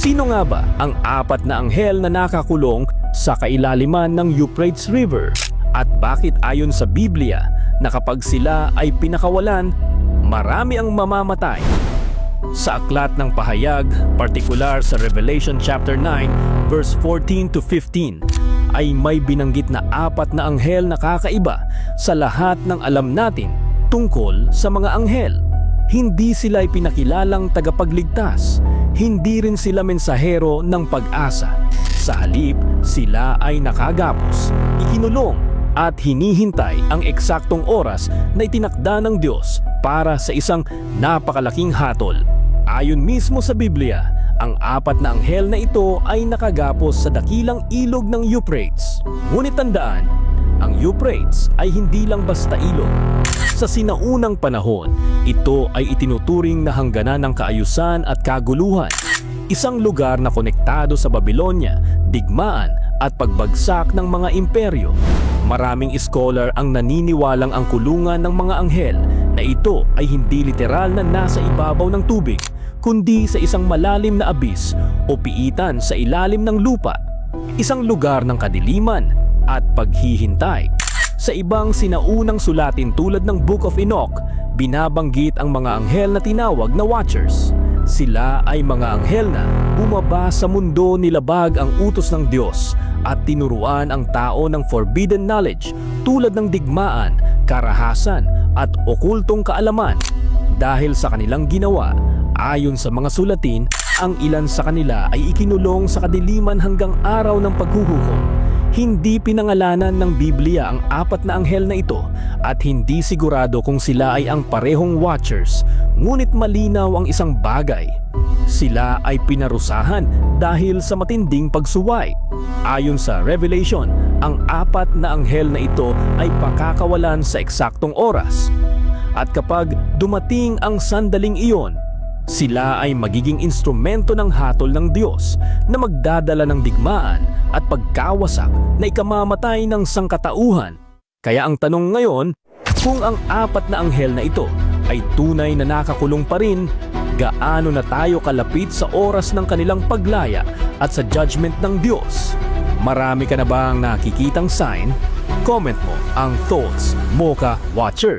Sino nga ba ang apat na anghel na nakakulong sa kailaliman ng Euphrates River? At bakit ayon sa Biblia na kapag sila ay pinakawalan, marami ang mamamatay? Sa aklat ng pahayag, partikular sa Revelation chapter 9 verse 14 to 15, ay may binanggit na apat na anghel na kakaiba sa lahat ng alam natin tungkol sa mga anghel. Hindi sila ay pinakilalang tagapagligtas, hindi rin sila mensahero ng pag-asa. Sa halip, sila ay nakagapos, ikinulong at hinihintay ang eksaktong oras na itinakda ng Diyos para sa isang napakalaking hatol. Ayon mismo sa Biblia, ang apat na anghel na ito ay nakagapos sa dakilang ilog ng Euphrates. Ngunit tandaan, ang Euphrates ay hindi lang basta ilog. Sa sinaunang panahon, ito ay itinuturing na hangganan ng kaayusan at kaguluhan. Isang lugar na konektado sa Babylonia, digmaan at pagbagsak ng mga imperyo. Maraming scholar ang naniniwalang ang kulungan ng mga anghel na ito ay hindi literal na nasa ibabaw ng tubig, kundi sa isang malalim na abyss o piitan sa ilalim ng lupa. Isang lugar ng kadiliman at paghihintay. Sa ibang sinaunang sulatin tulad ng Book of Enoch, binabanggit ang mga anghel na tinawag na Watchers. Sila ay mga anghel na bumaba sa mundo, nilabag ang utos ng Diyos at tinuruan ang tao ng forbidden knowledge tulad ng digmaan, karahasan at okultong kaalaman. Dahil sa kanilang ginawa, ayon sa mga sulatin, ang ilan sa kanila ay ikinulong sa kadiliman hanggang araw ng paghuhukom. Hindi pinangalanan ng Biblia ang apat na anghel na ito at hindi sigurado kung sila ay ang parehong Watchers, ngunit malinaw ang isang bagay. Sila ay pinarusahan dahil sa matinding pagsuway. Ayon sa Revelation, ang apat na anghel na ito ay pakakawalan sa eksaktong oras. At kapag dumating ang sandaling iyon, sila ay magiging instrumento ng hatol ng Diyos na magdadala ng digmaan at pagkawasak na ikamamatay ng sangkatauhan. Kaya ang tanong ngayon, kung ang apat na anghel na ito ay tunay na nakakulong pa rin, gaano na tayo kalapit sa oras ng kanilang paglaya at sa judgment ng Diyos? Marami ka na bang nakikitang sign? Comment mo ang thoughts mo ka, Watcher.